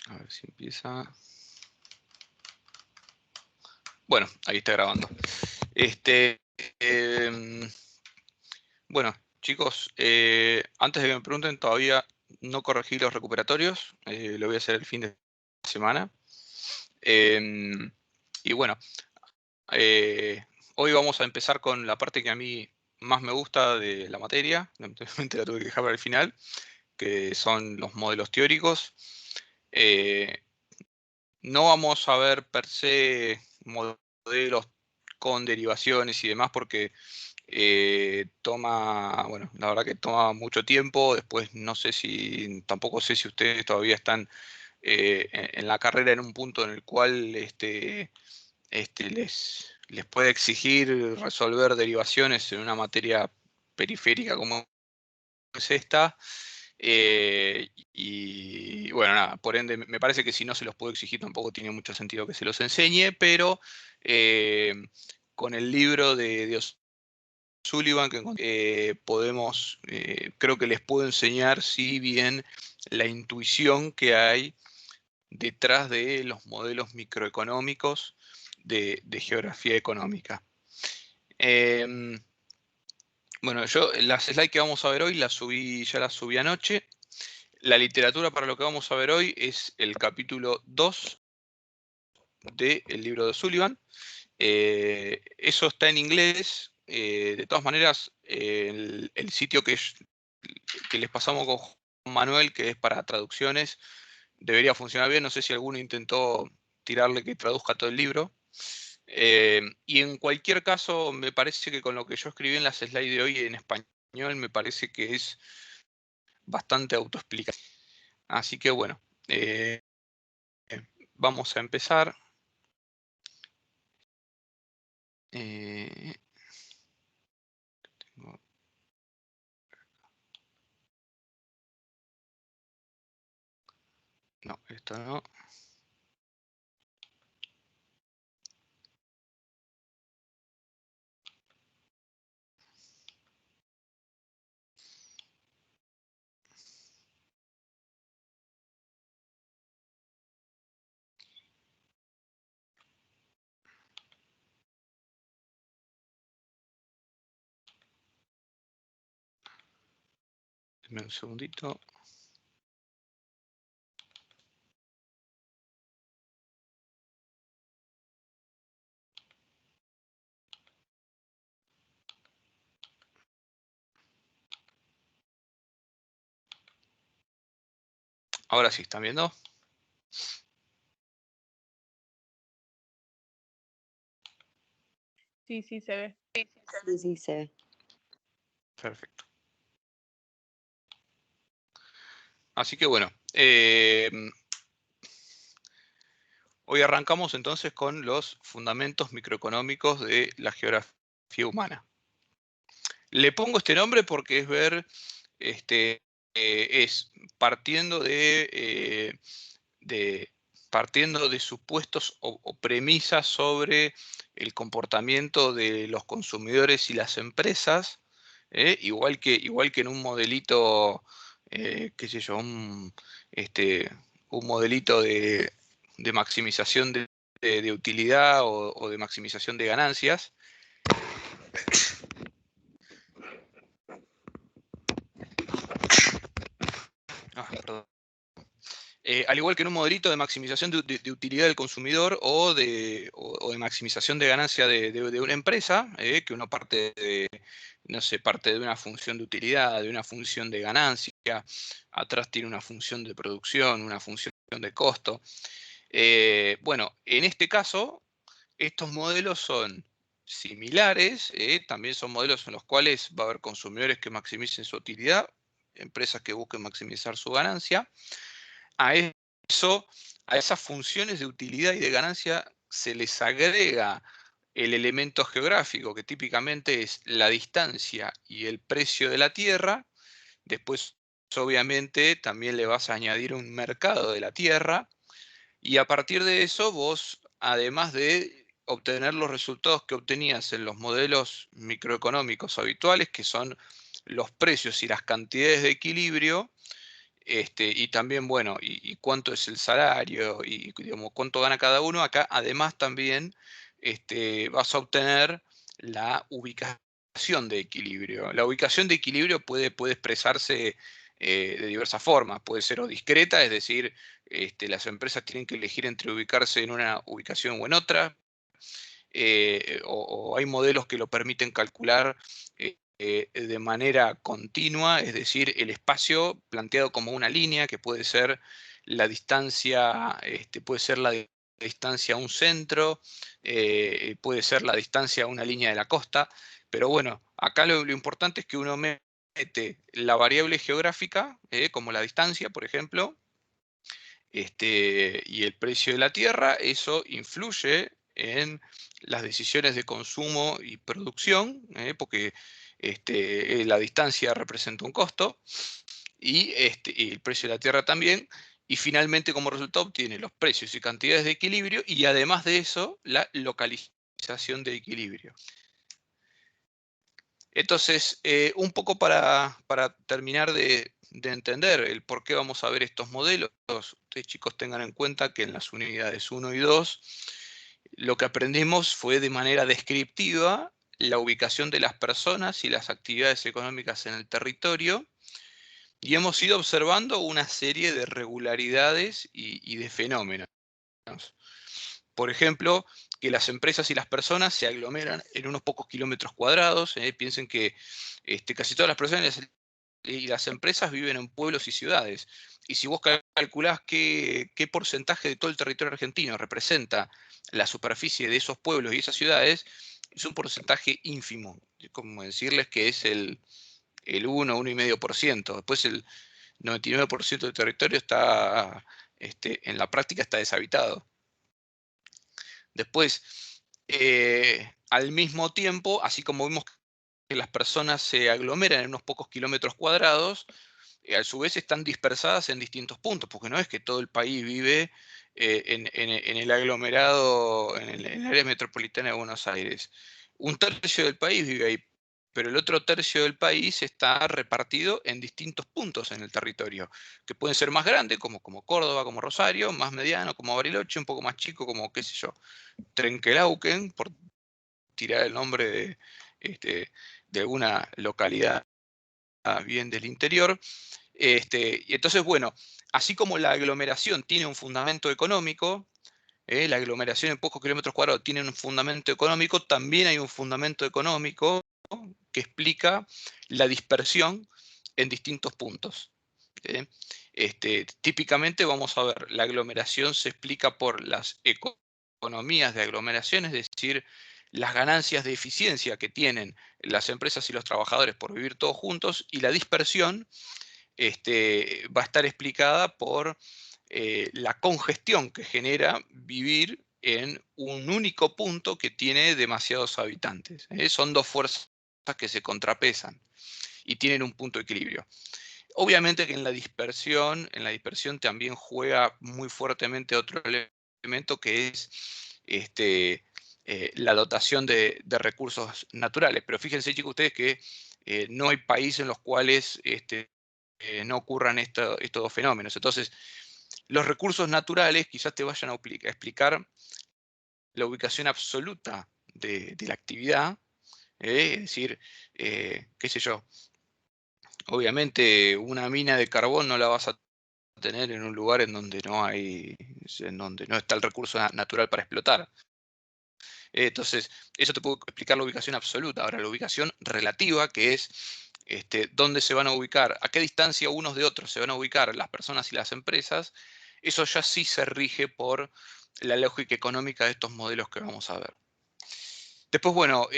A ver si empieza. Bueno, ahí está grabando. Bueno, chicos, antes de que me pregunten, todavía no corregí los recuperatorios. Lo voy a hacer el fin de semana. Y bueno, hoy vamos a empezar con la parte que a mí más me gusta de la materia. Lamentablemente la tuve que dejar para el final, que son los modelos teóricos. No vamos a ver per se modelos con derivaciones y demás porque bueno, la verdad que toma mucho tiempo. Después tampoco sé si ustedes todavía están en la carrera en un punto en el cual les puede exigir resolver derivaciones en una materia periférica como es esta. Y bueno, nada, por ende, me parece que si no se los puedo exigir tampoco tiene mucho sentido que se los enseñe, pero eh, con el libro de Sullivan que creo que les puedo enseñar, si bien la intuición que hay detrás de los modelos microeconómicos de geografía económica. Bueno, yo las slides que vamos a ver hoy ya las subí anoche. La literatura para lo que vamos a ver hoy es el capítulo 2 del libro de Sullivan. Eso está en inglés. De todas maneras, el sitio que les pasamos con Juan Manuel, que es para traducciones, debería funcionar bien. No sé si alguno intentó tirarle que traduzca todo el libro. Y en cualquier caso, me parece que con lo que yo escribí en las slides de hoy en español, me parece que es bastante autoexplicativo. Así que bueno, vamos a empezar. No, esto no. Dame un segundito. Ahora sí, ¿están viendo? Sí, sí, se ve. Sí, sí, se ve. Perfecto. Así que bueno, hoy arrancamos entonces con los fundamentos microeconómicos de la geografía humana. Le pongo este nombre porque es partiendo partiendo de supuestos o premisas sobre el comportamiento de los consumidores y las empresas, igual que en un modelito, qué sé yo, un modelito de maximización de utilidad o de maximización de ganancias. Perdón. Al igual que en un modelito de maximización de utilidad del consumidor o de maximización de ganancia de una empresa, que uno parte parte de una función de utilidad, de una función de ganancia, atrás tiene una función de producción, una función de costo. Bueno, en este caso, estos modelos son similares, también son modelos en los cuales va a haber consumidores que maximicen su utilidad, empresas que busquen maximizar su ganancia. A esas funciones de utilidad y de ganancia se les agrega el elemento geográfico, que típicamente es la distancia y el precio de la tierra. Después, obviamente, también le vas a añadir un mercado de la tierra. Y a partir de eso, vos, además de obtener los resultados que obtenías en los modelos microeconómicos habituales, que son los precios y las cantidades de equilibrio, y también, bueno, y cuánto es el salario, y digamos, cuánto gana cada uno. Acá, además, también vas a obtener la ubicación de equilibrio. La ubicación de equilibrio puede expresarse de diversas formas. Puede ser o discreta, es decir, las empresas tienen que elegir entre ubicarse en una ubicación o en otra. O hay modelos que lo permiten calcular de manera continua, es decir, el espacio planteado como una línea, que puede ser la distancia, puede ser la distancia a un centro, puede ser la distancia a una línea de la costa, pero bueno, acá lo importante es que uno mete la variable geográfica, como la distancia, por ejemplo, y el precio de la tierra. Eso influye en las decisiones de consumo y producción, porque la distancia representa un costo, y el precio de la tierra también. Y finalmente, como resultado, obtiene los precios y cantidades de equilibrio, y además de eso, la localización de equilibrio. Entonces, un poco para terminar de entender el por qué vamos a ver estos modelos, ustedes, chicos, tengan en cuenta que en las unidades 1 y 2 lo que aprendimos fue de manera descriptiva la ubicación de las personas y las actividades económicas en el territorio, y hemos ido observando una serie de regularidades y de fenómenos. Por ejemplo, que las empresas y las personas se aglomeran en unos pocos kilómetros cuadrados. Piensen que casi todas las personas y las empresas viven en pueblos y ciudades. Y si vos calculás qué porcentaje de todo el territorio argentino representa la superficie de esos pueblos y esas ciudades, es un porcentaje ínfimo. Es como decirles que es el 1,5%. Después el 99% del territorio está, en la práctica está deshabitado. Después, al mismo tiempo, así como vimos que las personas se aglomeran en unos pocos kilómetros cuadrados, a su vez están dispersadas en distintos puntos, porque no es que todo el país vive en el aglomerado, en el área metropolitana de Buenos Aires. Un tercio del país vive ahí, pero el otro tercio del país está repartido en distintos puntos en el territorio, que pueden ser más grandes, como Córdoba, como Rosario, más mediano, como Bariloche, un poco más chico, como, qué sé yo, Trenquelauquen, por tirar el nombre de alguna localidad bien del interior. Y entonces, bueno, así como la aglomeración tiene un fundamento económico, la aglomeración en pocos kilómetros cuadrados tiene un fundamento económico, también hay un fundamento económico que explica la dispersión en distintos puntos. Típicamente vamos a ver, la aglomeración se explica por las economías de aglomeración, es decir, las ganancias de eficiencia que tienen las empresas y los trabajadores por vivir todos juntos, y la dispersión va a estar explicada por la congestión que genera vivir en un único punto que tiene demasiados habitantes. Son dos fuerzas que se contrapesan y tienen un punto de equilibrio. Obviamente que en la dispersión también juega muy fuertemente otro elemento, que es la dotación de recursos naturales. Pero fíjense, chicos, ustedes que no hay países en los cuales no ocurran estos dos fenómenos. Entonces, los recursos naturales quizás te vayan a explicar la ubicación absoluta de la actividad, es decir, qué sé yo, obviamente una mina de carbón no la vas a tener en un lugar en donde no está el recurso natural para explotar. Entonces, eso te puedo explicar la ubicación absoluta. Ahora, la ubicación relativa, que es dónde se van a ubicar, a qué distancia unos de otros se van a ubicar las personas y las empresas, eso ya sí se rige por la lógica económica de estos modelos que vamos a ver. Después, bueno,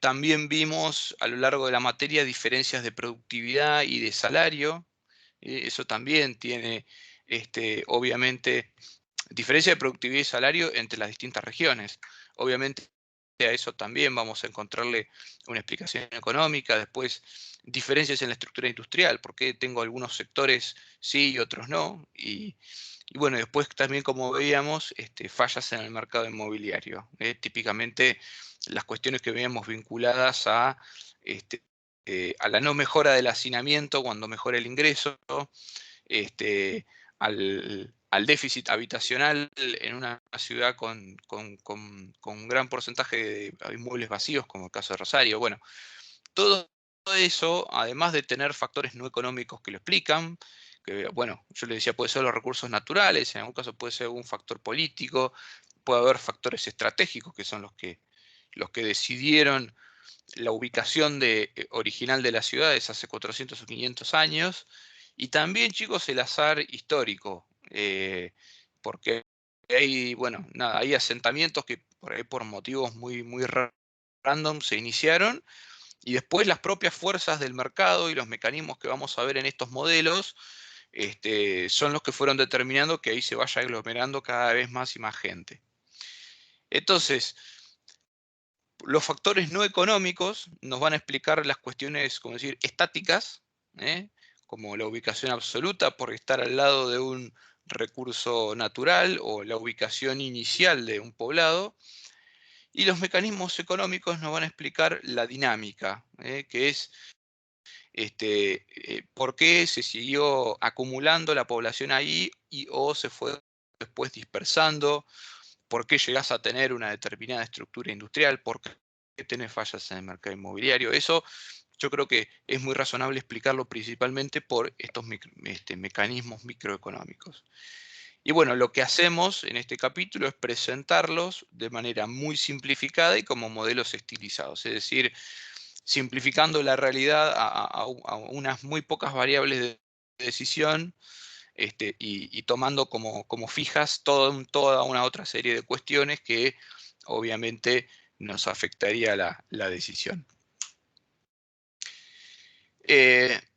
también vimos a lo largo de la materia diferencias de productividad y de salario. Eso también tiene, obviamente, diferencia de productividad y salario entre las distintas regiones. Obviamente a eso también vamos a encontrarle una explicación económica. Después, diferencias en la estructura industrial, por qué tengo algunos sectores sí y otros no. Y bueno, después también, como veíamos, fallas en el mercado inmobiliario. Típicamente las cuestiones que veíamos vinculadas a la no mejora del hacinamiento cuando mejora el ingreso, al déficit habitacional en una ciudad con un gran porcentaje de inmuebles vacíos, como el caso de Rosario. Bueno, todo eso, además de tener factores no económicos que lo explican, que, bueno, yo le decía, puede ser los recursos naturales, en algún caso puede ser un factor político, puede haber factores estratégicos, que son los que decidieron la ubicación original de las ciudades hace 400 o 500 años, y también, chicos, el azar histórico, porque hay, bueno, nada, hay asentamientos que por ahí por motivos muy random se iniciaron, y después las propias fuerzas del mercado y los mecanismos que vamos a ver en estos modelos son los que fueron determinando que ahí se vaya aglomerando cada vez más y más gente. Entonces, los factores no económicos nos van a explicar las cuestiones, como decir, estáticas, como la ubicación absoluta por estar al lado de un recurso natural o la ubicación inicial de un poblado. Y los mecanismos económicos nos van a explicar la dinámica, que es por qué se siguió acumulando la población ahí o se fue después dispersando, por qué llegás a tener una determinada estructura industrial, por qué tenés fallas en el mercado inmobiliario. Eso yo creo que es muy razonable explicarlo principalmente por estos mecanismos microeconómicos. Y bueno, lo que hacemos en este capítulo es presentarlos de manera muy simplificada y como modelos estilizados, es decir, simplificando la realidad a unas muy pocas variables de decisión, y tomando como fijas toda una otra serie de cuestiones que obviamente nos afectaría la decisión.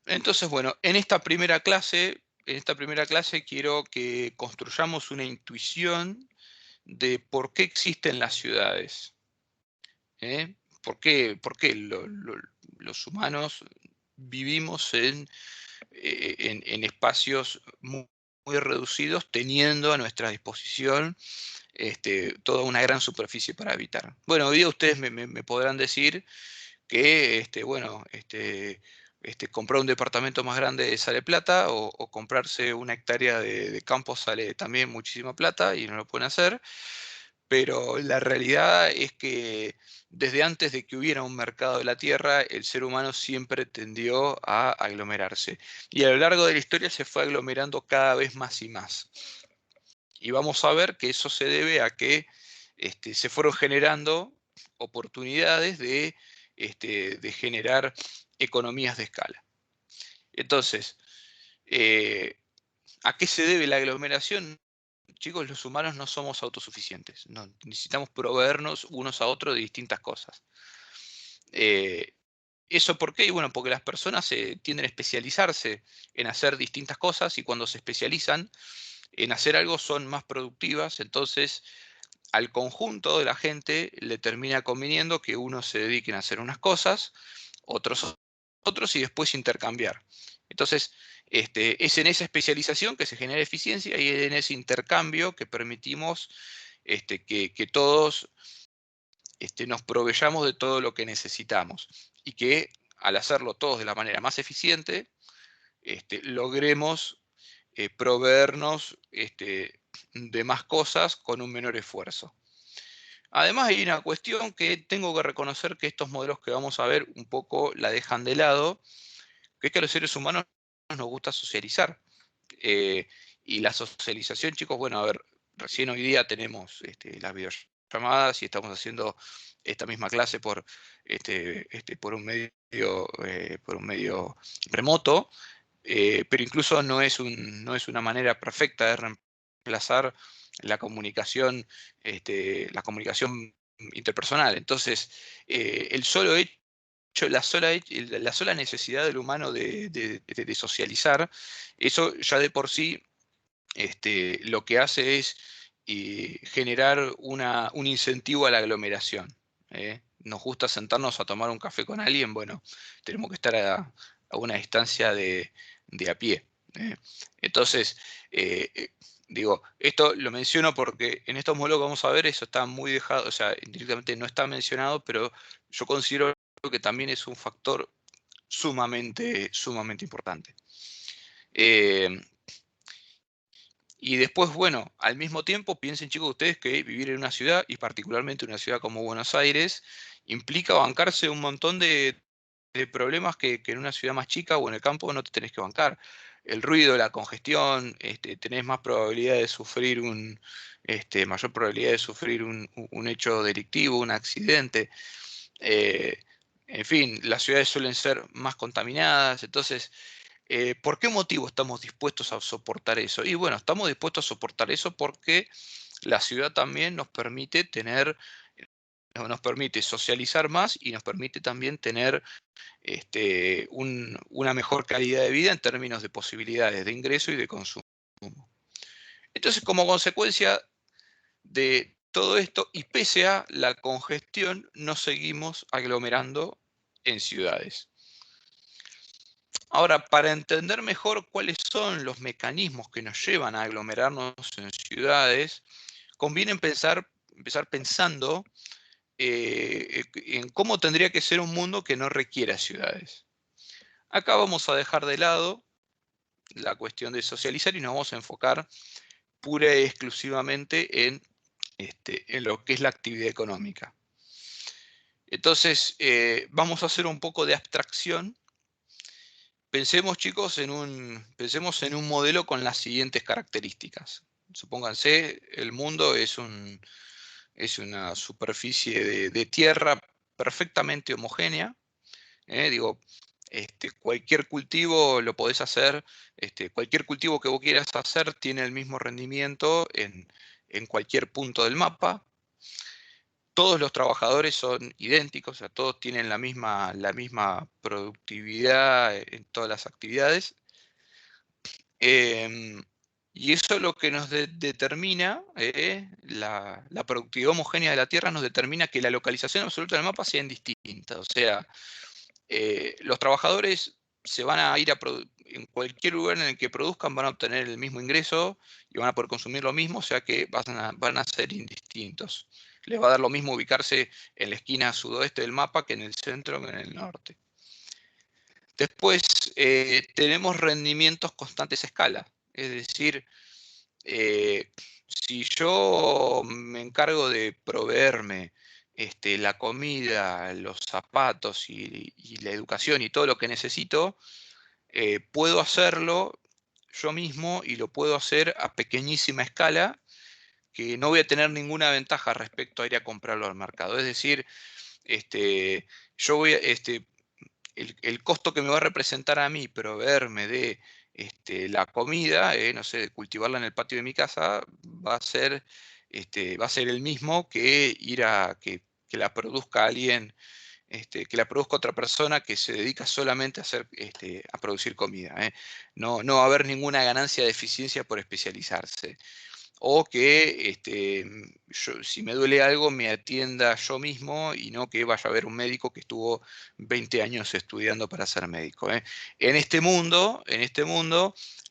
Entonces, bueno, en esta primera clase quiero que construyamos una intuición de por qué existen las ciudades. ¿Por qué los humanos vivimos en espacios muy reducidos, teniendo a nuestra disposición toda una gran superficie para habitar? Bueno, hoy día ustedes me podrán decir que bueno, comprar un departamento más grande sale plata, o comprarse una hectárea de campo sale también muchísima plata y no lo pueden hacer. Pero la realidad es que desde antes de que hubiera un mercado de la tierra, el ser humano siempre tendió a aglomerarse. Y a lo largo de la historia se fue aglomerando cada vez más y más. Y vamos a ver que eso se debe a que se fueron generando oportunidades de generar economías de escala. Entonces, ¿a qué se debe la aglomeración? Chicos, los humanos no somos autosuficientes. No, necesitamos proveernos unos a otros de distintas cosas. ¿Eso por qué? Y bueno, porque las personas tienden a especializarse en hacer distintas cosas, y cuando se especializan en hacer algo son más productivas. Entonces, al conjunto de la gente le termina conviniendo que unos se dediquen a hacer unas cosas, otros y después intercambiar. Entonces, es en esa especialización que se genera eficiencia, y en ese intercambio que permitimos que todos nos proveyamos de todo lo que necesitamos, y que al hacerlo todos de la manera más eficiente, logremos proveernos de más cosas con un menor esfuerzo. Además, hay una cuestión que tengo que reconocer que estos modelos que vamos a ver un poco la dejan de lado, que es que a los seres humanos nos gusta socializar. Eh, y la socialización, chicos, bueno, a ver, recién hoy día tenemos las videollamadas y estamos haciendo esta misma clase por un medio remoto, pero incluso no es una manera perfecta de reemplazar la comunicación interpersonal. Entonces, el solo hecho, la sola necesidad del humano de socializar, eso ya de por sí lo que hace es generar un incentivo a la aglomeración. Nos gusta sentarnos a tomar un café con alguien, bueno, tenemos que estar a una distancia de a pie. Entonces, digo, esto lo menciono porque en estos modelos que vamos a ver, eso está muy dejado, o sea, directamente no está mencionado, pero yo considero que también es un factor sumamente importante. Y después, bueno, al mismo tiempo, piensen chicos ustedes que vivir en una ciudad, y particularmente una ciudad como Buenos Aires, implica bancarse un montón de problemas que en una ciudad más chica o en el campo no te tenés que bancar. El ruido, la congestión, tenés más probabilidad de sufrir mayor probabilidad de sufrir un hecho delictivo, un accidente. eh, en fin, las ciudades suelen ser más contaminadas, entonces, ¿por qué motivo estamos dispuestos a soportar eso? Y bueno, estamos dispuestos a soportar eso porque la ciudad también nos permite nos permite socializar más y nos permite también tener una mejor calidad de vida en términos de posibilidades de ingreso y de consumo. Entonces, como consecuencia de todo esto, y pese a la congestión, nos seguimos aglomerando en ciudades. Ahora, para entender mejor cuáles son los mecanismos que nos llevan a aglomerarnos en ciudades, conviene empezar pensando en cómo tendría que ser un mundo que no requiera ciudades. Acá vamos a dejar de lado la cuestión de socializar y nos vamos a enfocar pura y exclusivamente en lo que es la actividad económica. Entonces, vamos a hacer un poco de abstracción. Pensemos, chicos, pensemos en un modelo con las siguientes características. Supónganse, el mundo es una superficie de tierra perfectamente homogénea. Digo, cualquier cultivo lo podés hacer, cualquier cultivo que vos quieras hacer tiene el mismo rendimiento en cualquier punto del mapa. Todos los trabajadores son idénticos, o sea, todos tienen la misma productividad en todas las actividades. Em, y eso lo que nos determina, la productividad homogénea de la Tierra nos determina que la localización absoluta del mapa sea indistinta. O sea, los trabajadores se van a ir en cualquier lugar en el que produzcan, van a obtener el mismo ingreso y van a poder consumir lo mismo, o sea que van a ser indistintos. Les va a dar lo mismo ubicarse en la esquina sudoeste del mapa que en el centro que en el norte. Después tenemos rendimientos constantes a escala, es decir, si yo me encargo de proveerme la comida, los zapatos y la educación y todo lo que necesito, puedo hacerlo yo mismo y lo puedo hacer a pequeñísima escala, que no voy a tener ninguna ventaja respecto a ir a comprarlo al mercado. Es decir, yo voy a, el costo que me va a representar a mí proveerme de la comida, no sé, de cultivarla en el patio de mi casa, va a ser el mismo que ir que la produzca alguien, que la produzca otra persona que se dedica solamente a producir comida. No va a haber ninguna ganancia de eficiencia por especializarse. O que si me duele algo me atienda yo mismo y no que vaya a ver un médico que estuvo 20 años estudiando para ser médico. En este mundo,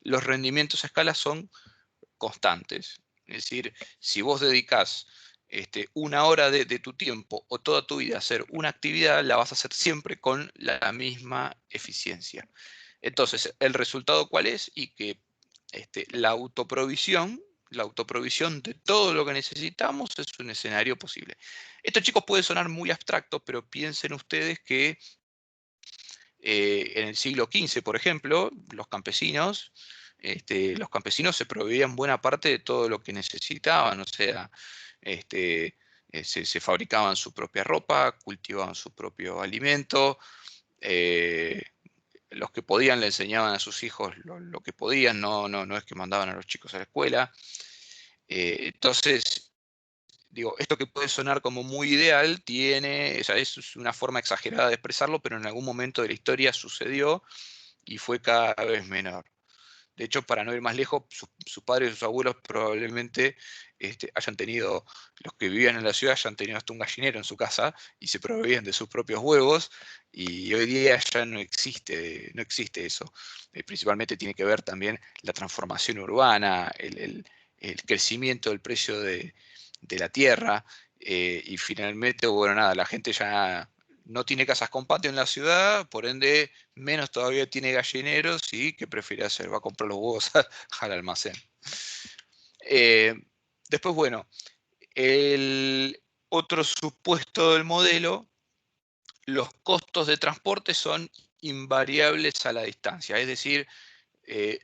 los rendimientos a escala son constantes. Es decir, si vos dedicás 1 hora de tu tiempo o toda tu vida a hacer una actividad, la vas a hacer siempre con la misma eficiencia. Entonces, ¿el resultado cuál es? Y que la autoprovisión de todo lo que necesitamos es un escenario posible. Esto, chicos, puede sonar muy abstracto, pero piensen ustedes que en el siglo XV, por ejemplo, los campesinos se proveían buena parte de todo lo que necesitaban, o sea, se fabricaban su propia ropa, cultivaban su propio alimento, eh, los que podían le enseñaban a sus hijos lo que podían, no es que mandaban a los chicos a la escuela. Entonces, digo, esto que puede sonar como muy ideal o sea, es una forma exagerada de expresarlo, pero en algún momento de la historia sucedió y fue cada vez menor. De hecho, para no ir más lejos, sus padres y sus abuelos probablemente los que vivían en la ciudad hayan tenido hasta un gallinero en su casa y se proveían de sus propios huevos, y hoy día ya no existe eso. Principalmente tiene que ver también la transformación urbana, el crecimiento del precio de la tierra, y finalmente, bueno, nada, la gente ya no tiene casas con patio en la ciudad, por ende, menos todavía tiene gallineros, y ¿qué prefiere hacer? Va a comprar los huevos al almacén. Después, bueno, el otro supuesto del modelo, los costos de transporte son invariables a la distancia, es decir,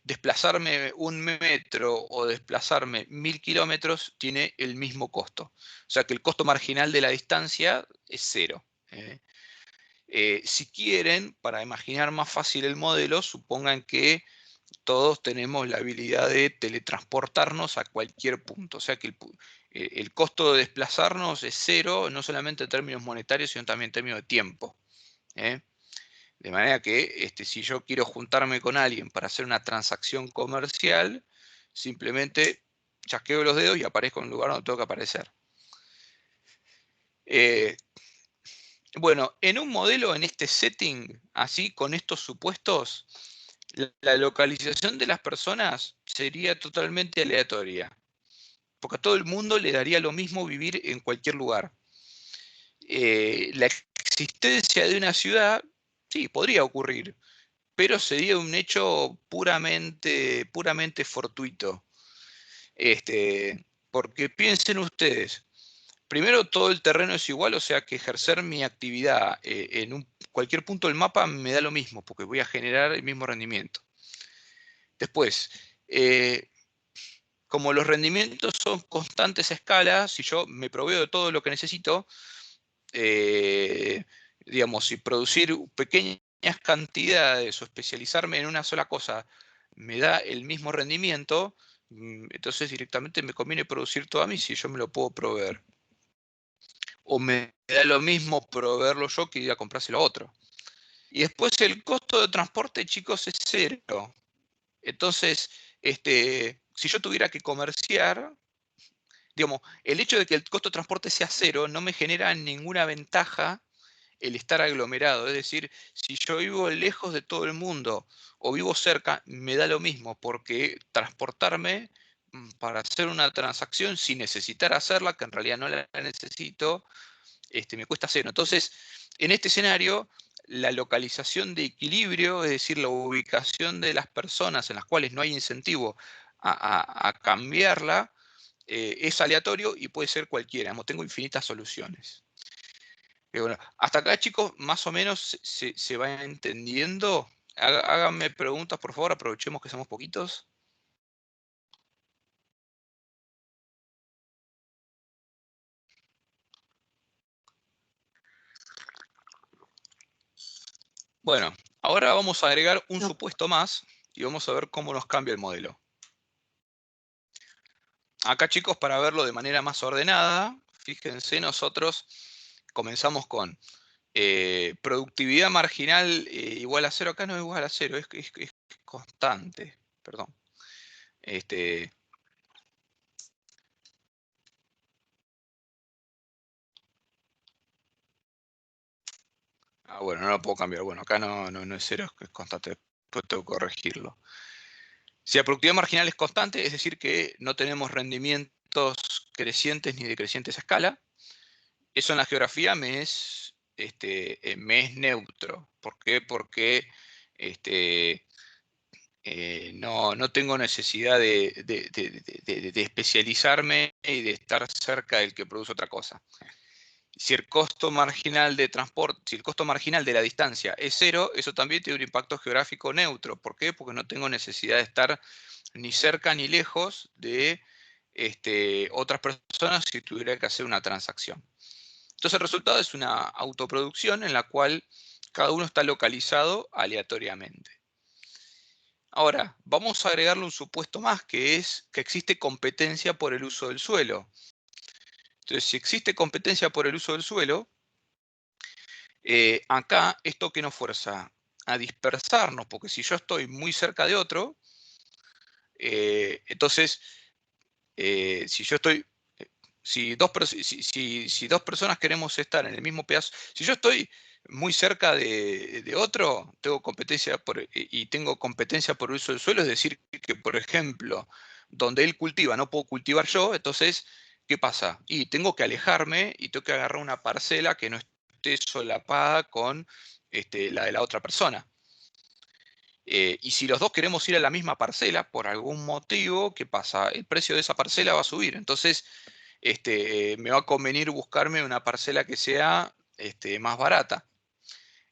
desplazarme 1 metro o desplazarme 1000 kilómetros tiene el mismo costo. O sea que el costo marginal de la distancia es 0. Si quieren, para imaginar más fácil el modelo, supongan que todos tenemos la habilidad de teletransportarnos a cualquier punto. O sea que el costo de desplazarnos es 0, no solamente en términos monetarios, sino también en términos de tiempo. De manera que si yo quiero juntarme con alguien para hacer una transacción comercial, simplemente chasqueo los dedos y aparezco en el lugar donde tengo que aparecer. Bueno, en un modelo, en este setting, así, con estos supuestos, la localización de las personas sería totalmente aleatoria, porque a todo el mundo le daría lo mismo vivir en cualquier lugar. La existencia de una ciudad, sí, podría ocurrir, pero sería un hecho puramente fortuito. Porque piensen ustedes, primero todo el terreno es igual, o sea que ejercer mi actividad en cualquier punto del mapa me da lo mismo, porque voy a generar el mismo rendimiento. Después, como los rendimientos son constantes a escala, si yo me proveo de todo lo que necesito, digamos, si producir pequeñas cantidades o especializarme en una sola cosa me da el mismo rendimiento, entonces directamente me conviene producir todo a mí si yo me lo puedo proveer. O me da lo mismo proveerlo yo que ir a comprárselo a otro. Y después el costo de transporte, chicos, es 0. Entonces, si yo tuviera que comerciar, digamos, el hecho de que el costo de transporte sea 0 no me genera ninguna ventaja el estar aglomerado. Es decir, si yo vivo lejos de todo el mundo o vivo cerca, me da lo mismo, porque transportarme para hacer una transacción sin necesitar hacerla, que en realidad no la necesito, me cuesta 0. Entonces, en este escenario, la localización de equilibrio, es decir, la ubicación de las personas en las cuales no hay incentivo a cambiarla, es aleatorio y puede ser cualquiera. Tengo infinitas soluciones. Bueno, hasta acá, chicos, más o menos se va entendiendo. Háganme preguntas, por favor, aprovechemos que somos poquitos. Bueno, ahora vamos a agregar un supuesto más y vamos a ver cómo nos cambia el modelo. Acá, chicos, para verlo de manera más ordenada, fíjense, nosotros comenzamos con productividad marginal igual a 0. Acá no es igual a 0, es constante, perdón. Bueno, no lo puedo cambiar. Bueno, acá no es 0, es constante. Después tengo que corregirlo. Si la productividad marginal es constante, es decir que no tenemos rendimientos crecientes ni decrecientes a escala. Eso en la geografía me es neutro. ¿Por qué? Porque no tengo necesidad de especializarme y de estar cerca del que produce otra cosa. Si el costo marginal de transporte, si el costo marginal de la distancia es 0, eso también tiene un impacto geográfico neutro. ¿Por qué? Porque no tengo necesidad de estar ni cerca ni lejos de otras personas si tuviera que hacer una transacción. Entonces el resultado es una autoproducción en la cual cada uno está localizado aleatoriamente. Ahora, vamos a agregarle un supuesto más, que es que existe competencia por el uso del suelo. Entonces, si existe competencia por el uso del suelo, acá esto que nos fuerza a dispersarnos, porque si yo estoy muy cerca de otro, entonces, si yo estoy, si dos personas queremos estar en el mismo pedazo, si yo estoy muy cerca de otro, tengo competencia y tengo competencia por el uso del suelo, es decir, que por ejemplo, donde él cultiva no puedo cultivar yo, entonces, ¿qué pasa? Y tengo que alejarme y tengo que agarrar una parcela que no esté solapada con la de la otra persona. Y si los dos queremos ir a la misma parcela, por algún motivo, ¿qué pasa? El precio de esa parcela va a subir. Entonces, me va a convenir buscarme una parcela que sea más barata.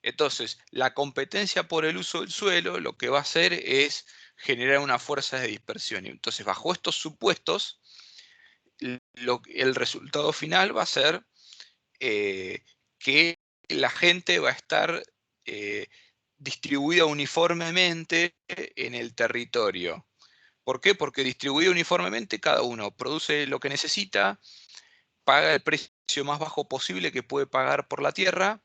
Entonces, la competencia por el uso del suelo lo que va a hacer es generar una fuerza de dispersión. Y entonces, bajo estos supuestos, el resultado final va a ser que la gente va a estar eh, distribuida uniformemente en el territorio. ¿Por qué? Porque distribuida uniformemente cada uno produce lo que necesita, paga el precio más bajo posible que puede pagar por la tierra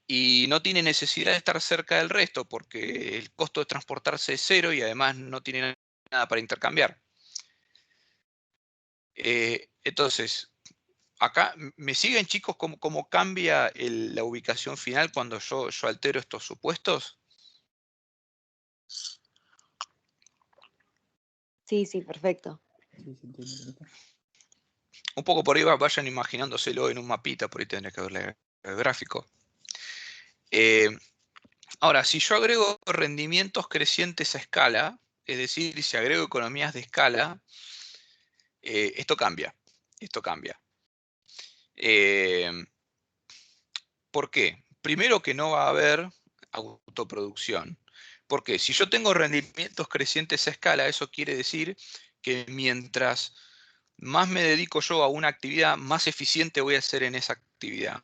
y no tiene necesidad de estar cerca del resto porque el costo de transportarse es cero y además no tiene nada para intercambiar. Entonces, acá, ¿me siguen, chicos, cómo cambia la ubicación final cuando yo altero estos supuestos? Sí, sí, perfecto. Un poco por ahí vayan imaginándoselo en un mapita, por ahí tendré que verle el gráfico. Ahora, si yo agrego rendimientos crecientes a escala, es decir, si agrego economías de escala, esto cambia. Esto cambia. ¿Por qué? Primero que no va a haber autoproducción. Porque si yo tengo rendimientos crecientes a escala, eso quiere decir que mientras más me dedico yo a una actividad, más eficiente voy a ser en esa actividad.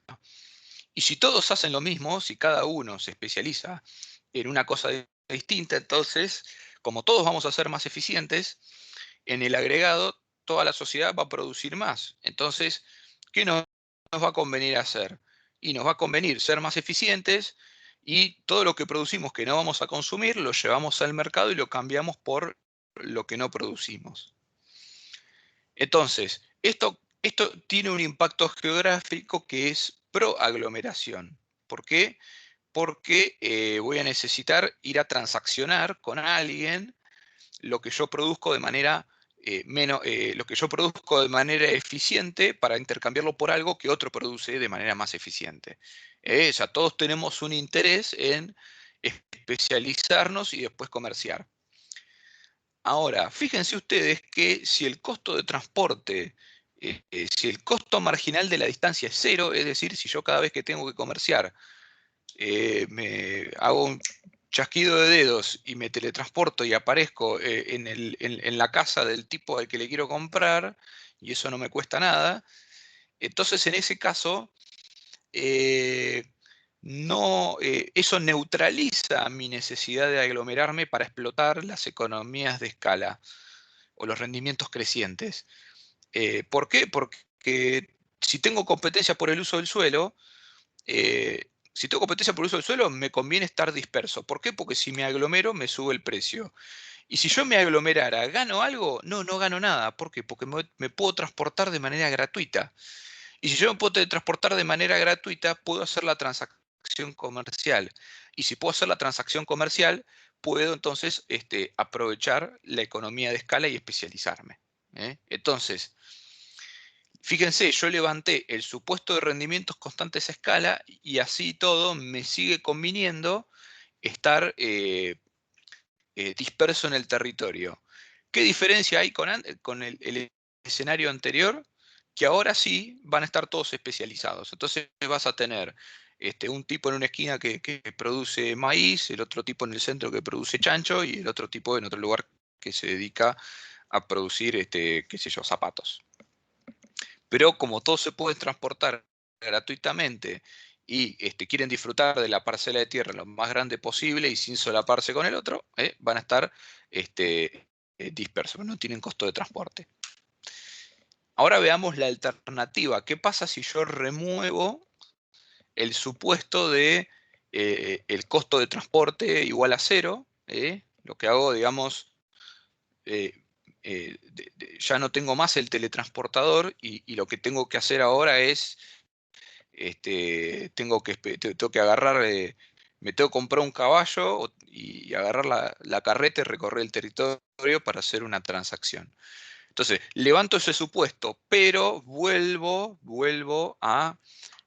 Y si todos hacen lo mismo, si cada uno se especializa en una cosa distinta, entonces, como todos vamos a ser más eficientes, en el agregado toda la sociedad va a producir más. Entonces, ¿qué nos va a convenir hacer? Y nos va a convenir ser más eficientes y todo lo que producimos que no vamos a consumir lo llevamos al mercado y lo cambiamos por lo que no producimos. Entonces, esto tiene un impacto geográfico que es pro aglomeración. ¿Por qué? Porque voy a necesitar ir a transaccionar con alguien lo que yo produzco de manera lo que yo produzco de manera eficiente para intercambiarlo por algo que otro produce de manera más eficiente. O sea, todos tenemos un interés en especializarnos y después comerciar. Ahora, fíjense ustedes que si el costo de transporte, si el costo marginal de la distancia es cero, es decir, si yo cada vez que tengo que comerciar me hago un chasquido de dedos y me teletransporto y aparezco en la casa del tipo al que le quiero comprar, y eso no me cuesta nada, entonces en ese caso, eh, eso neutraliza mi necesidad de aglomerarme para explotar las economías de escala o los rendimientos crecientes. ¿Por qué? Porque si tengo competencia por el uso del suelo, si tengo competencia por uso del suelo, me conviene estar disperso. ¿Por qué? Porque si me aglomero, me sube el precio. Y si yo me aglomerara, ¿gano algo? No, no gano nada. ¿Por qué? Porque me puedo transportar de manera gratuita. Y si yo me puedo transportar de manera gratuita, puedo hacer la transacción comercial. Y si puedo hacer la transacción comercial, puedo entonces aprovechar la economía de escala y especializarme. Entonces, fíjense, yo levanté el supuesto de rendimientos constantes a escala y así todo me sigue conviniendo estar disperso en el territorio. ¿Qué diferencia hay con el escenario anterior? Que ahora sí van a estar todos especializados. Entonces vas a tener un tipo en una esquina que produce maíz, el otro tipo en el centro que produce chancho y el otro tipo en otro lugar que se dedica a producir, qué sé yo, zapatos. Pero como todos se pueden transportar gratuitamente y quieren disfrutar de la parcela de tierra lo más grande posible y sin solaparse con el otro, van a estar dispersos, no tienen costo de transporte. Ahora veamos la alternativa. ¿Qué pasa si yo remuevo el supuesto de el costo de transporte igual a cero? Lo que hago, digamos, ya no tengo más el teletransportador y lo que tengo que hacer ahora es, tengo que agarrar, me tengo que comprar un caballo y agarrar la carreta y recorrer el territorio para hacer una transacción. Entonces, levanto ese supuesto, pero vuelvo a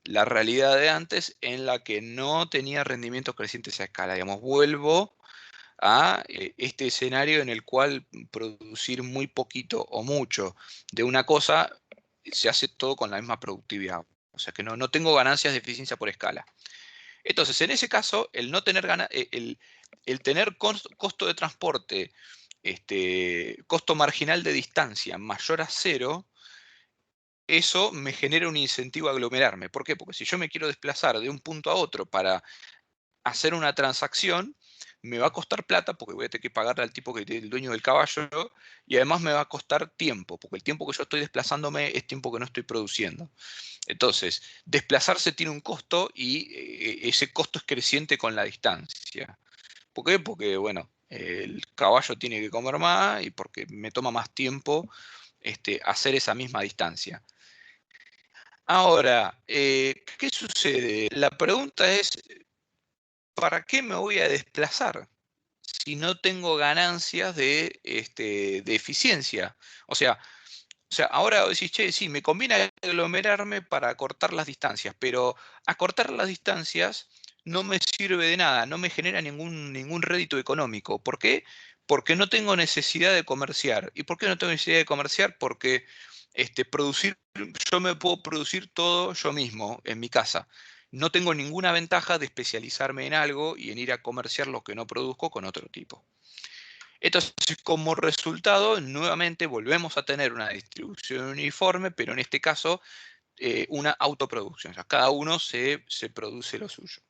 la realidad de antes en la que no tenía rendimientos crecientes a escala. Digamos, vuelvo a este escenario en el cual producir muy poquito o mucho de una cosa se hace todo con la misma productividad. O sea que no tengo ganancias de eficiencia por escala. Entonces, en ese caso, el no tener el tener costo de transporte, costo marginal de distancia mayor a 0, eso me genera un incentivo a aglomerarme. ¿Por qué? Porque si yo me quiero desplazar de un punto a otro para hacer una transacción, me va a costar plata porque voy a tener que pagarle al tipo que tiene el dueño del caballo, y además me va a costar tiempo, porque el tiempo que yo estoy desplazándome es tiempo que no estoy produciendo. Entonces, desplazarse tiene un costo y ese costo es creciente con la distancia. ¿Por qué? Porque, bueno, el caballo tiene que comer más y porque me toma más tiempo hacer esa misma distancia. Ahora, ¿qué sucede? La pregunta es, ¿para qué me voy a desplazar si no tengo ganancias de eficiencia? O sea, ahora decís, che, sí, me conviene aglomerarme para acortar las distancias, pero acortar las distancias no me sirve de nada, no me genera ningún rédito económico. ¿Por qué? Porque no tengo necesidad de comerciar. ¿Y por qué no tengo necesidad de comerciar? Porque yo me puedo producir todo yo mismo en mi casa. No tengo ninguna ventaja de especializarme en algo y en ir a comerciar lo que no produzco con otro tipo. Entonces, como resultado, nuevamente volvemos a tener una distribución uniforme, pero en este caso una autoproducción. O sea, cada uno se produce lo suyo.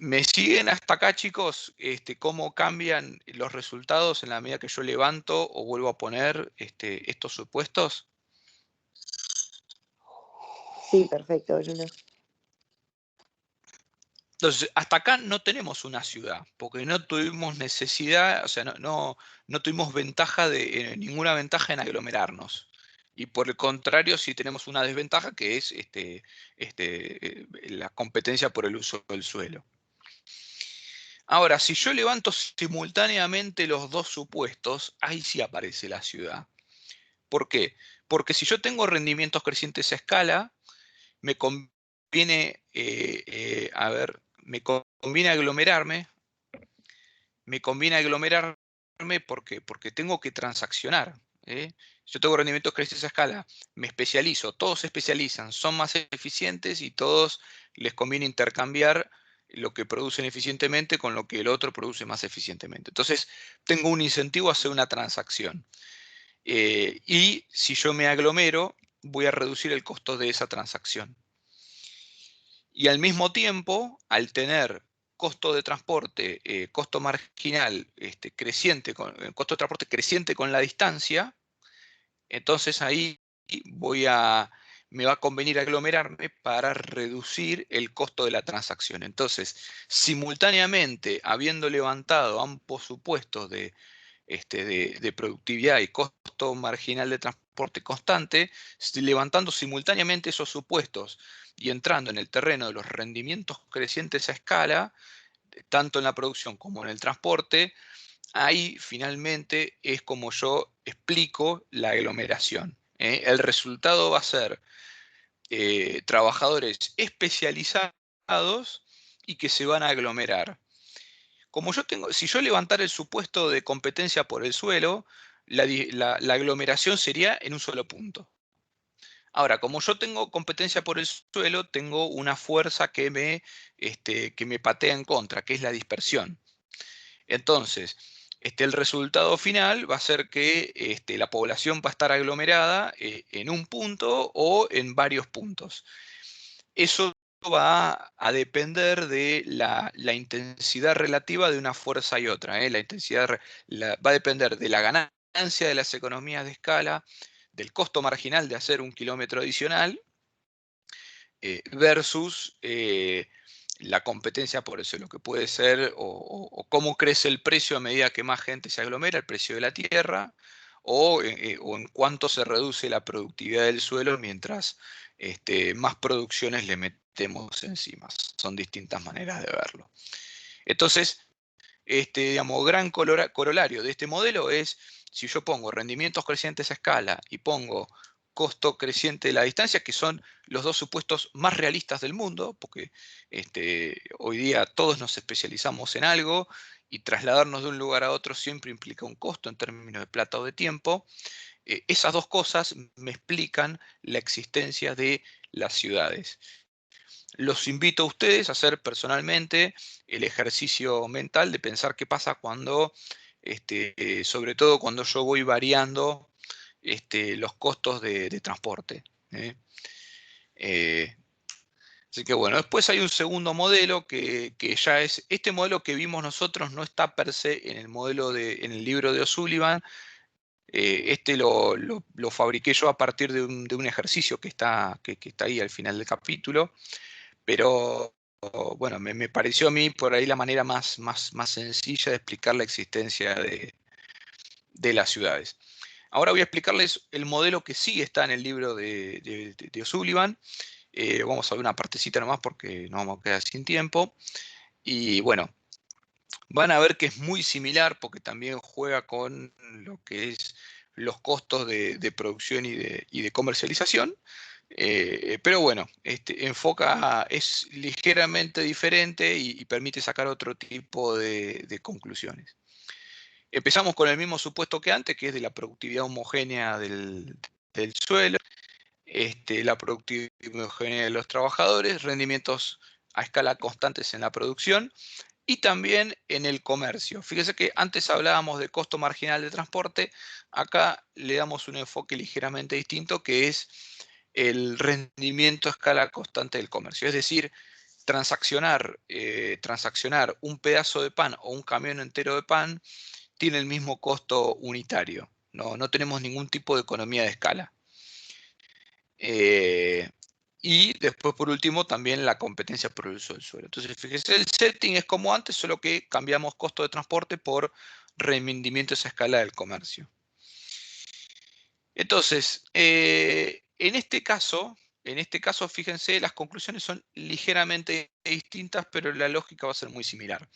¿Me siguen hasta acá, chicos? ¿Cómo cambian los resultados en la medida que yo levanto o vuelvo a poner estos supuestos? Sí, perfecto, Bruno. Entonces, hasta acá no tenemos una ciudad, porque no tuvimos necesidad, o sea, no tuvimos ninguna ventaja en aglomerarnos. Y por el contrario, sí tenemos una desventaja que es la competencia por el uso del suelo. Ahora, si yo levanto simultáneamente los dos supuestos, ahí sí aparece la ciudad. ¿Por qué? Porque si yo tengo rendimientos crecientes a escala, me conviene, me conviene aglomerarme. Me conviene aglomerarme porque tengo que transaccionar. Yo tengo rendimientos crecientes a escala, me especializo, todos se especializan, son más eficientes y todos les conviene intercambiar lo que producen eficientemente con lo que el otro produce más eficientemente. Entonces, tengo un incentivo a hacer una transacción. Y si yo me aglomero, voy a reducir el costo de esa transacción. Y al mismo tiempo, al tener costo de transporte, costo marginal creciente, costo de transporte creciente con la distancia, entonces ahí me va a convenir aglomerarme para reducir el costo de la transacción. Entonces, simultáneamente, habiendo levantado ambos supuestos de productividad y costo marginal de transporte constante, levantando simultáneamente esos supuestos y entrando en el terreno de los rendimientos crecientes a escala, tanto en la producción como en el transporte, ahí finalmente es como yo explico la aglomeración. El resultado va a ser trabajadores especializados y que se van a aglomerar. Si yo levantara el supuesto de competencia por el suelo, la aglomeración sería en un solo punto. Ahora, como yo tengo competencia por el suelo, tengo una fuerza que me patea en contra, que es la dispersión. Entonces, el resultado final va a ser que la población va a estar aglomerada en un punto o en varios puntos. Eso va a depender de la intensidad relativa de una fuerza y otra. La intensidad va a depender de la ganancia de las economías de escala, del costo marginal de hacer un kilómetro adicional, versus la competencia por eso, lo que puede ser, o cómo crece el precio a medida que más gente se aglomera, el precio de la tierra, o en cuánto se reduce la productividad del suelo mientras más producciones le metemos encima. Son distintas maneras de verlo. Entonces, digamos, gran corolario de este modelo es, si yo pongo rendimientos crecientes a escala y pongo costo creciente de la distancia, que son los dos supuestos más realistas del mundo, porque hoy día todos nos especializamos en algo y trasladarnos de un lugar a otro siempre implica un costo en términos de plata o de tiempo. Esas dos cosas me explican la existencia de las ciudades. Los invito a ustedes a hacer personalmente el ejercicio mental de pensar qué pasa cuando, sobre todo cuando yo voy variando los costos de transporte. ¿Eh? Eh, Así que bueno, después hay un segundo modelo que ya es, este modelo que vimos nosotros no está per se en el modelo en el libro de O'Sullivan. Lo fabriqué yo a partir de un ejercicio que está ahí al final del capítulo, pero bueno, me pareció a mí por ahí la manera más sencilla de explicar la existencia de las ciudades. Ahora voy a explicarles el modelo que sí está en el libro de O'Sullivan. Vamos a ver una partecita nomás porque nos vamos a quedar sin tiempo. Y bueno, van a ver que es muy similar porque también juega con lo que es los costos de producción y de comercialización. Pero bueno, es ligeramente diferente y permite sacar otro tipo de conclusiones. Empezamos con el mismo supuesto que antes, que es de la productividad homogénea del suelo, la productividad homogénea de los trabajadores, rendimientos a escala constantes en la producción y también en el comercio. Fíjese que antes hablábamos de costo marginal de transporte, acá le damos un enfoque ligeramente distinto, que es el rendimiento a escala constante del comercio. Es decir, transaccionar un pedazo de pan o un camión entero de pan tiene el mismo costo unitario. No tenemos ningún tipo de economía de escala. Y después, por último, también la competencia por el uso del suelo. Entonces, fíjese, el setting es como antes, solo que cambiamos costo de transporte por rendimiento a esa escala del comercio. Entonces, en este caso, fíjense, las conclusiones son ligeramente distintas, pero la lógica va a ser muy similar.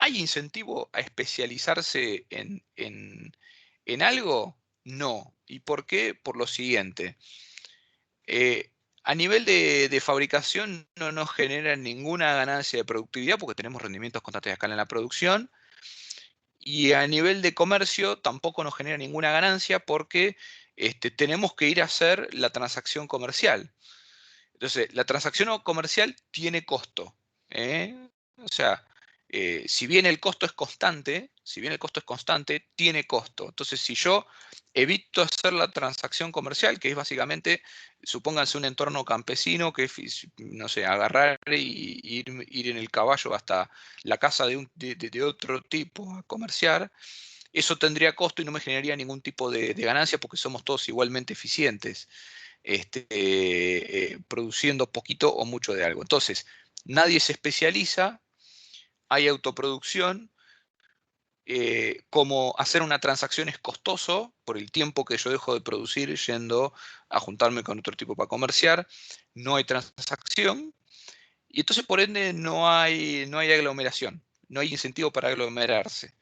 ¿Hay incentivo a especializarse en algo? No. ¿Y por qué? Por lo siguiente. A nivel de fabricación no nos genera ninguna ganancia de productividad porque tenemos rendimientos constantes de escala en la producción. Y a nivel de comercio tampoco nos genera ninguna ganancia porque tenemos que ir a hacer la transacción comercial. Entonces, la transacción comercial tiene costo. ¿Eh? O sea, si bien el costo es constante, tiene costo. Entonces, si yo evito hacer la transacción comercial, que es básicamente, supónganse un entorno campesino, que es, no sé, agarrar y ir en el caballo hasta la casa de otro tipo a comerciar, eso tendría costo y no me generaría ningún tipo de ganancia porque somos todos igualmente eficientes, produciendo poquito o mucho de algo. Entonces, nadie se especializa, hay autoproducción. Como hacer una transacción es costoso por el tiempo que yo dejo de producir yendo a juntarme con otro tipo para comerciar, no hay transacción y entonces por ende no hay aglomeración, no hay incentivo para aglomerarse.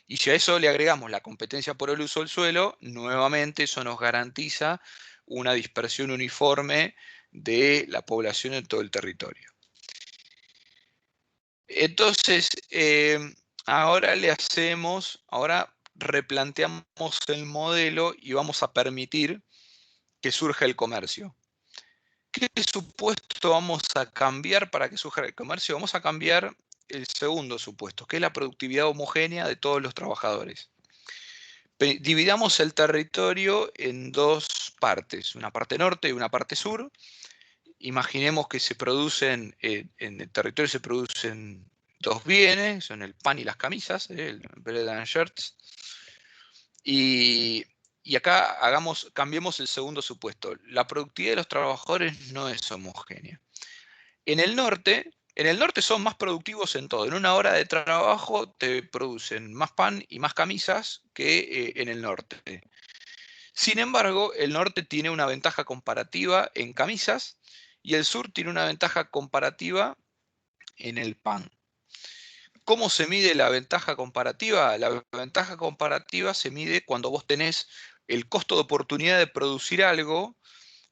Y si a eso le agregamos la competencia por el uso del suelo, nuevamente eso nos garantiza una dispersión uniforme de la población en todo el territorio. Entonces, ahora replanteamos el modelo y vamos a permitir que surja el comercio. ¿Qué supuesto vamos a cambiar para que surja el comercio? Vamos a cambiar el segundo supuesto, que es la productividad homogénea de todos los trabajadores. Dividamos el territorio en dos partes, una parte norte y una parte sur. Imaginemos que en el territorio se producen dos bienes, son el pan y las camisas, el bread and shirts. Y acá cambiemos el segundo supuesto. La productividad de los trabajadores no es homogénea. En el norte son más productivos en todo. En una hora de trabajo te producen más pan y más camisas que en el norte. Sin embargo, el norte tiene una ventaja comparativa en camisas y el sur tiene una ventaja comparativa en el pan. ¿Cómo se mide la ventaja comparativa? La ventaja comparativa se mide cuando vos tenés el costo de oportunidad de producir algo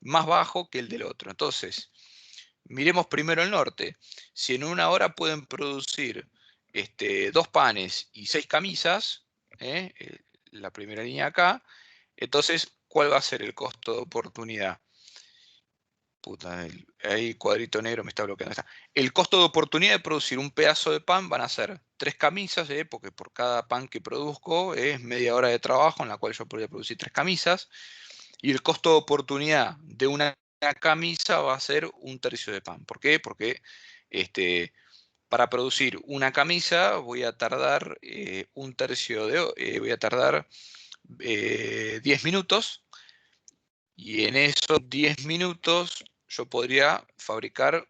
más bajo que el del otro. Entonces, miremos primero el norte. Si en una hora pueden producir 2 panes y 6 camisas, la primera línea acá, entonces, ¿cuál va a ser el costo de oportunidad? Puta, ahí cuadrito negro me está bloqueando. Está. El costo de oportunidad de producir un pedazo de pan van a ser 3 camisas, porque por cada pan que produzco es media hora de trabajo en la cual yo podría producir 3 camisas. Y el costo de oportunidad de una camisa va a ser 1/3 de pan. ¿Por qué? Porque para producir una camisa voy a tardar 1/3 voy a tardar 10 minutos. Y en esos 10 minutos yo podría fabricar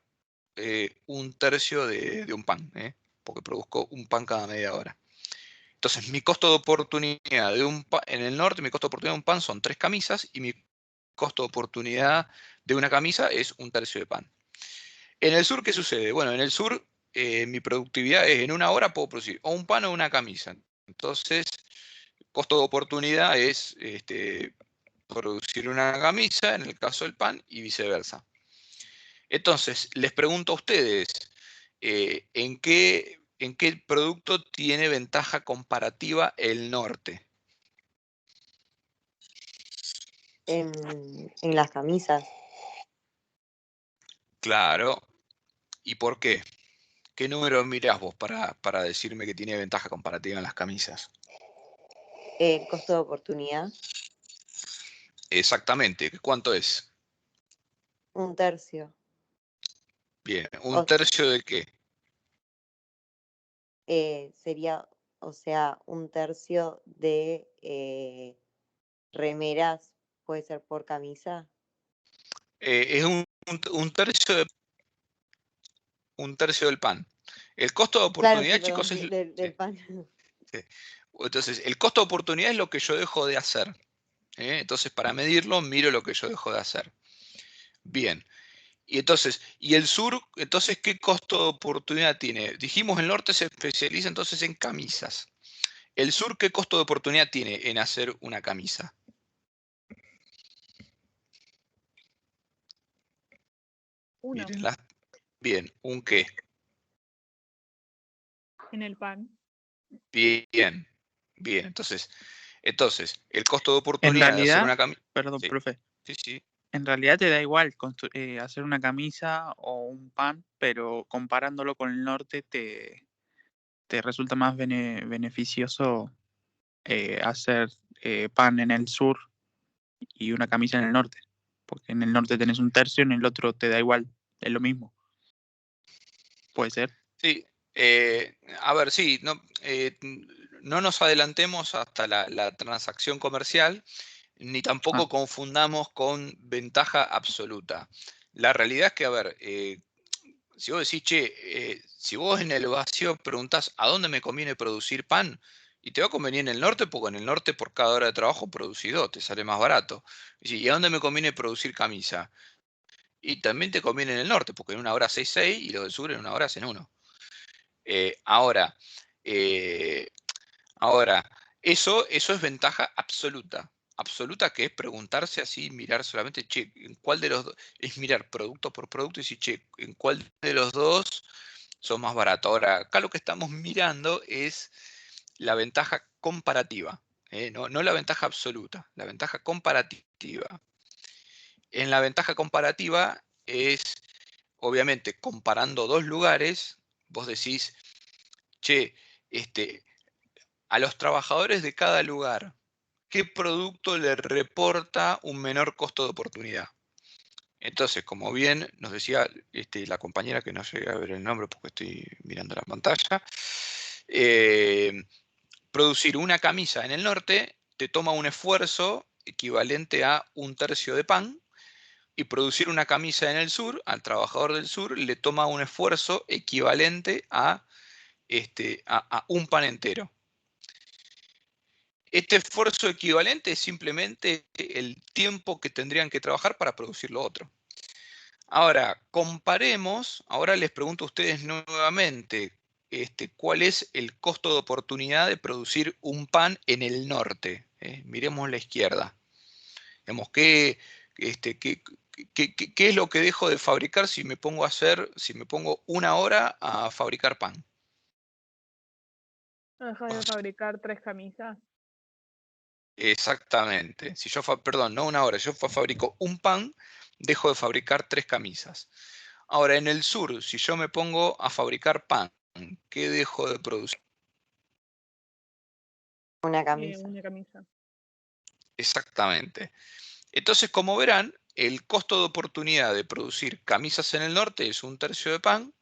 1/3 de un pan, porque produzco un pan cada media hora. Entonces, mi costo de oportunidad de un pan, en el norte, mi costo de oportunidad de un pan son 3 camisas y mi costo de oportunidad de una camisa es 1/3 de pan. En el sur, ¿qué sucede? Bueno, en el sur mi productividad es en una hora puedo producir o un pan o una camisa. Entonces, costo de oportunidad es producir una camisa, en el caso del pan, y viceversa. Entonces, les pregunto a ustedes, ¿en qué producto tiene ventaja comparativa el norte? En las camisas. Claro. ¿Y por qué? ¿Qué número mirás vos para decirme que tiene ventaja comparativa en las camisas? El costo de oportunidad, Exactamente. ¿Cuánto es? 1/3. Bien. O, ¿1/3 de qué? sería, o sea, 1/3 de remeras, puede ser por camisa. Es un tercio del pan. El costo de Claro, sí, oportunidad, perdón, chicos, sí, es... del sí, pan. sí. Entonces, el costo de oportunidad es lo que yo dejo de hacer. Entonces, para medirlo, miro lo que yo dejo de hacer. Bien. Y entonces, ¿y el sur, entonces qué costo de oportunidad tiene? Dijimos, el norte se especializa entonces en camisas. ¿El sur qué costo de oportunidad tiene en hacer una camisa? Uno Mírenla. Bien, ¿un qué? en el pan. Bien, bien. Entonces, el costo de En oportunidad de hacer realidad, una camisa... perdón, Sí, profe, sí, sí. en realidad te da igual hacer una camisa o un pan, pero comparándolo con el norte te resulta más beneficioso hacer pan en el sur y una camisa en el norte, porque en el norte tenés 1/3, en el otro te da igual, es lo mismo. ¿Puede ser? Sí, a ver, sí, no nos adelantemos hasta la transacción comercial, ni tampoco Ah, confundamos con ventaja absoluta. La realidad es que, a ver, si vos decís, che, si vos en el vacío preguntás a dónde me conviene producir pan, y te va a convenir en el norte, porque en el norte por cada hora de trabajo producís 2, te sale más barato. ¿Y a dónde me conviene producir camisa? Y también te conviene en el norte, porque en una hora haces 6 y los del sur en una hora hacen 1. Ahora, eh, ahora, eso es ventaja absoluta. Absoluta, que es preguntarse así, mirar solamente, che, ¿en cuál de los dos? Es mirar producto por producto y decir, che, ¿en cuál de los dos son más baratos? Ahora, acá lo que estamos mirando es la ventaja comparativa, no la ventaja absoluta, la ventaja comparativa. En la ventaja comparativa es, obviamente, comparando dos lugares, vos decís, che, a los trabajadores de cada lugar, ¿qué producto le reporta un menor costo de oportunidad? Entonces, como bien nos decía la compañera, que no llegué a ver el nombre porque estoy mirando la pantalla, producir una camisa en el norte te toma un esfuerzo equivalente a 1/3 de pan, y producir una camisa en el sur, al trabajador del sur, le toma un esfuerzo equivalente a un pan entero. Este esfuerzo equivalente es simplemente el tiempo que tendrían que trabajar para producir lo otro. Ahora, comparemos, ahora les pregunto a ustedes nuevamente, ¿cuál es el costo de oportunidad de producir un pan en el norte? Miremos la izquierda. Digamos, ¿qué es lo que dejo de fabricar si me pongo una hora a fabricar pan? ¿No dejas de fabricar 3 camisas? Exactamente. Si yo, perdón, no una hora, yo fabrico un pan, dejo de fabricar 3 camisas. Ahora, en el sur, si yo me pongo a fabricar pan, ¿qué dejo de producir? Una camisa. Una camisa. Exactamente. Entonces, como verán, el costo de oportunidad de producir camisas en el norte es 1/3 de pan,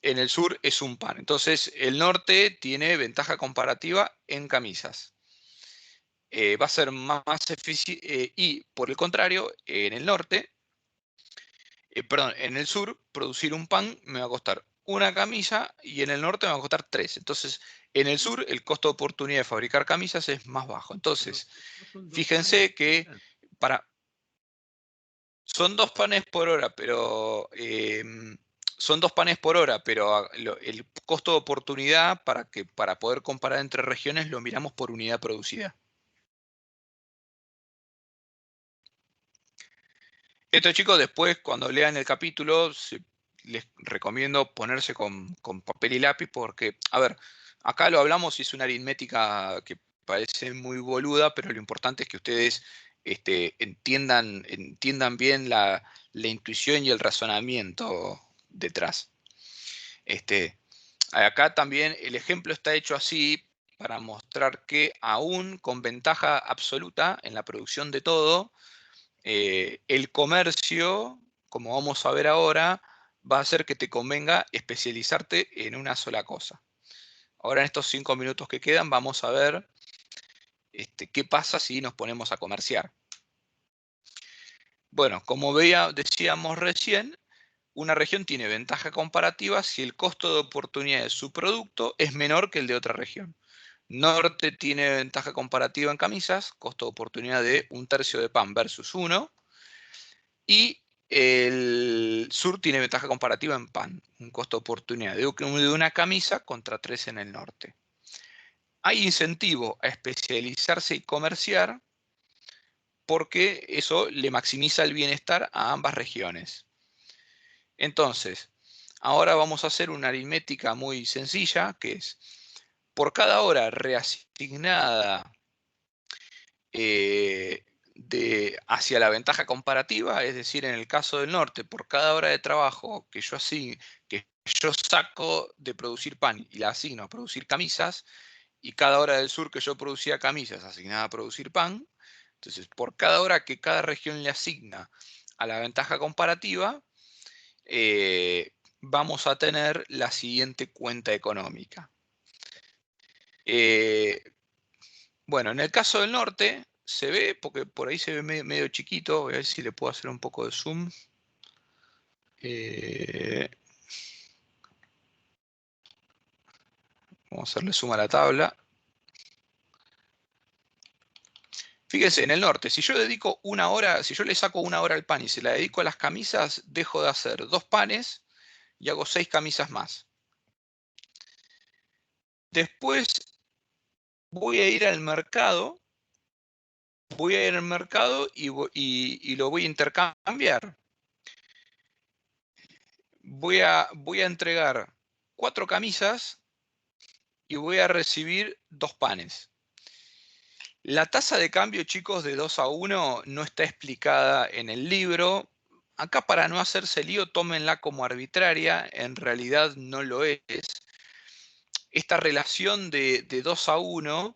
en el sur es un pan. Entonces, el norte tiene ventaja comparativa en camisas. Va a ser más eficiente y, por el contrario, en el norte, perdón, en el sur, producir un pan me va a costar una camisa y en el norte me va a costar 3. Entonces, en el sur, el costo de oportunidad de fabricar camisas es más bajo. Entonces, fíjense que son 2 panes por hora, pero son 2 panes por hora, pero el costo de oportunidad para poder comparar entre regiones lo miramos por unidad producida. Esto, chicos, después cuando lean el capítulo les recomiendo ponerse con papel y lápiz porque, a ver, acá lo hablamos y es una aritmética que parece muy boluda, pero lo importante es que ustedes entiendan bien la intuición y el razonamiento detrás. Acá también el ejemplo está hecho así para mostrar que aún con ventaja absoluta en la producción de todo, el comercio, como vamos a ver ahora, va a hacer que te convenga especializarte en una sola cosa. Ahora en estos 5 minutos que quedan vamos a ver qué pasa si nos ponemos a comerciar. Bueno, como decíamos recién, una región tiene ventaja comparativa si el costo de oportunidad de su producto es menor que el de otra región. Norte tiene ventaja comparativa en camisas, costo de oportunidad de 1/3 de pan versus 1. Y el sur tiene ventaja comparativa en pan, un costo de oportunidad de una camisa contra 3 en el norte. Hay incentivo a especializarse y comerciar porque eso le maximiza el bienestar a ambas regiones. Entonces, ahora vamos a hacer una aritmética muy sencilla, que es, por cada hora reasignada hacia la ventaja comparativa, es decir, en el caso del norte, por cada hora de trabajo que yo saco de producir pan y la asigno a producir camisas, y cada hora del sur que yo producía camisas asignada a producir pan, entonces por cada hora que cada región le asigna a la ventaja comparativa, vamos a tener la siguiente cuenta económica. Bueno, en el caso del norte se ve, porque por ahí se ve medio chiquito, voy a ver si le puedo hacer un poco de zoom. Vamos a hacerle zoom a la tabla. Fíjense, en el norte, si yo dedico una hora, si yo le saco una hora al pan y se la dedico a las camisas, dejo de hacer 2 panes y hago 6 camisas más. Después voy a ir al mercado, y lo voy a intercambiar. Voy a entregar 4 camisas y voy a recibir 2 panes. La tasa de cambio, chicos, de 2-1 no está explicada en el libro. Acá, para no hacerse lío, tómenla como arbitraria, en realidad no lo es. Esta relación de 2-1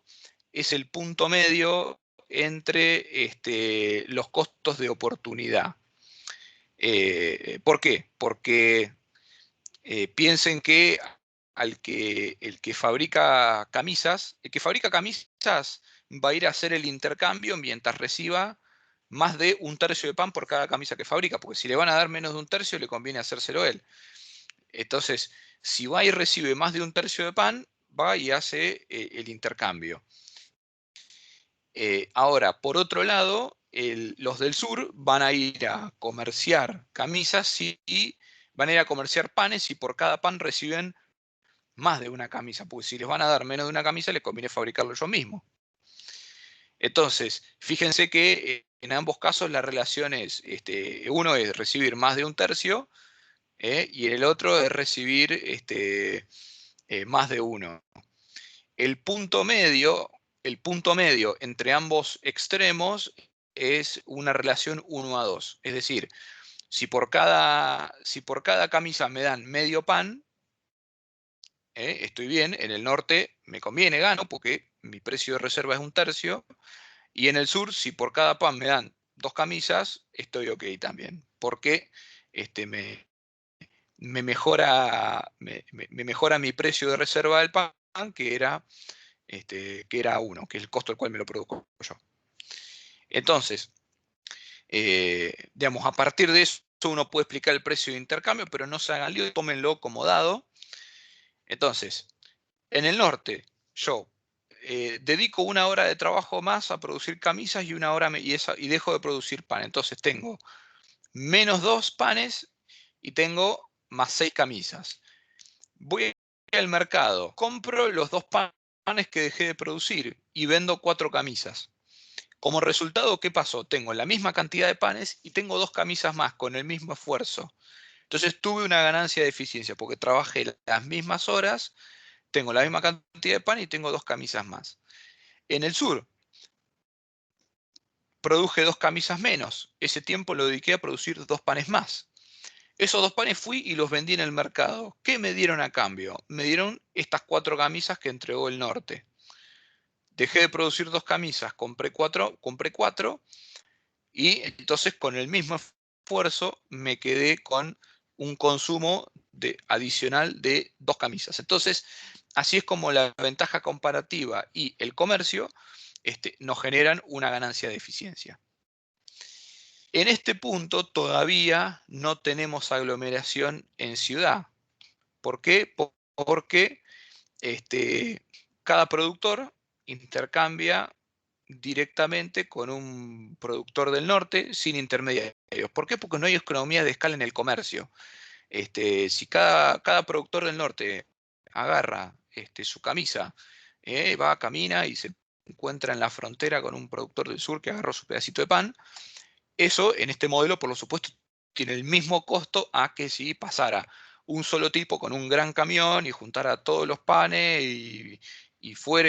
es el punto medio entre los costos de oportunidad. ¿Por qué? Porque piensen que el que fabrica camisas va a ir a hacer el intercambio mientras reciba más de 1/3 de pan por cada camisa que fabrica, porque si le van a dar menos de 1/3 le conviene hacérselo él. Entonces, si va y recibe más de 1/3 de pan, va y hace el intercambio. Ahora, por otro lado, los del sur van a ir a comerciar camisas y van a ir a comerciar panes y por cada pan reciben más de una camisa, porque si les van a dar menos de una camisa, les conviene fabricarlo yo mismo. Entonces, fíjense que en ambos casos la relación es, uno es recibir más de un tercio, y el otro es recibir más de uno. El punto medio entre ambos extremos es una relación 1-a-2. Es decir, si por cada camisa me dan medio pan, estoy bien. En el norte me conviene, gano, porque mi precio de reserva es un tercio. Y en el sur, si por cada pan me dan 2 camisas, estoy ok también. Porque me mejora mi precio de reserva del pan, que era 1, que es el costo al cual me lo produzco yo. Entonces, digamos, a partir de eso uno puede explicar el precio de intercambio, pero no se hagan lío, tómenlo como dado. Entonces, en el norte, yo dedico 1 hora de trabajo más a producir camisas y 1 hora y dejo de producir pan. Entonces tengo menos 2 panes y tengo más 6 camisas. Voy al mercado, compro los 2 panes que dejé de producir y vendo 4 camisas. Como resultado, ¿qué pasó? Tengo la misma cantidad de panes y tengo 2 camisas más con el mismo esfuerzo. Entonces tuve una ganancia de eficiencia porque trabajé las mismas horas, tengo la misma cantidad de pan y tengo 2 camisas más. En el sur, produje 2 camisas menos. Ese tiempo lo dediqué a producir 2 panes más. Esos 2 panes fui y los vendí en el mercado. ¿Qué me dieron a cambio? Me dieron estas 4 camisas que entregó el norte. Dejé de producir 2 camisas, compré 4, y entonces con el mismo esfuerzo me quedé con un consumo adicional de 2 camisas. Entonces, así es como la ventaja comparativa y el comercio nos generan una ganancia de eficiencia. En este punto todavía no tenemos aglomeración en ciudad. ¿Por qué? Porque cada productor intercambia directamente con un productor del norte sin intermediarios. ¿Por qué? Porque no hay economía de escala en el comercio. Si cada productor del norte agarra su camisa, va, camina y se encuentra en la frontera con un productor del sur que agarró su pedacito de pan, eso en este modelo, por supuesto, tiene el mismo costo a que si pasara un solo tipo con un gran camión y juntara todos los panes y fuera y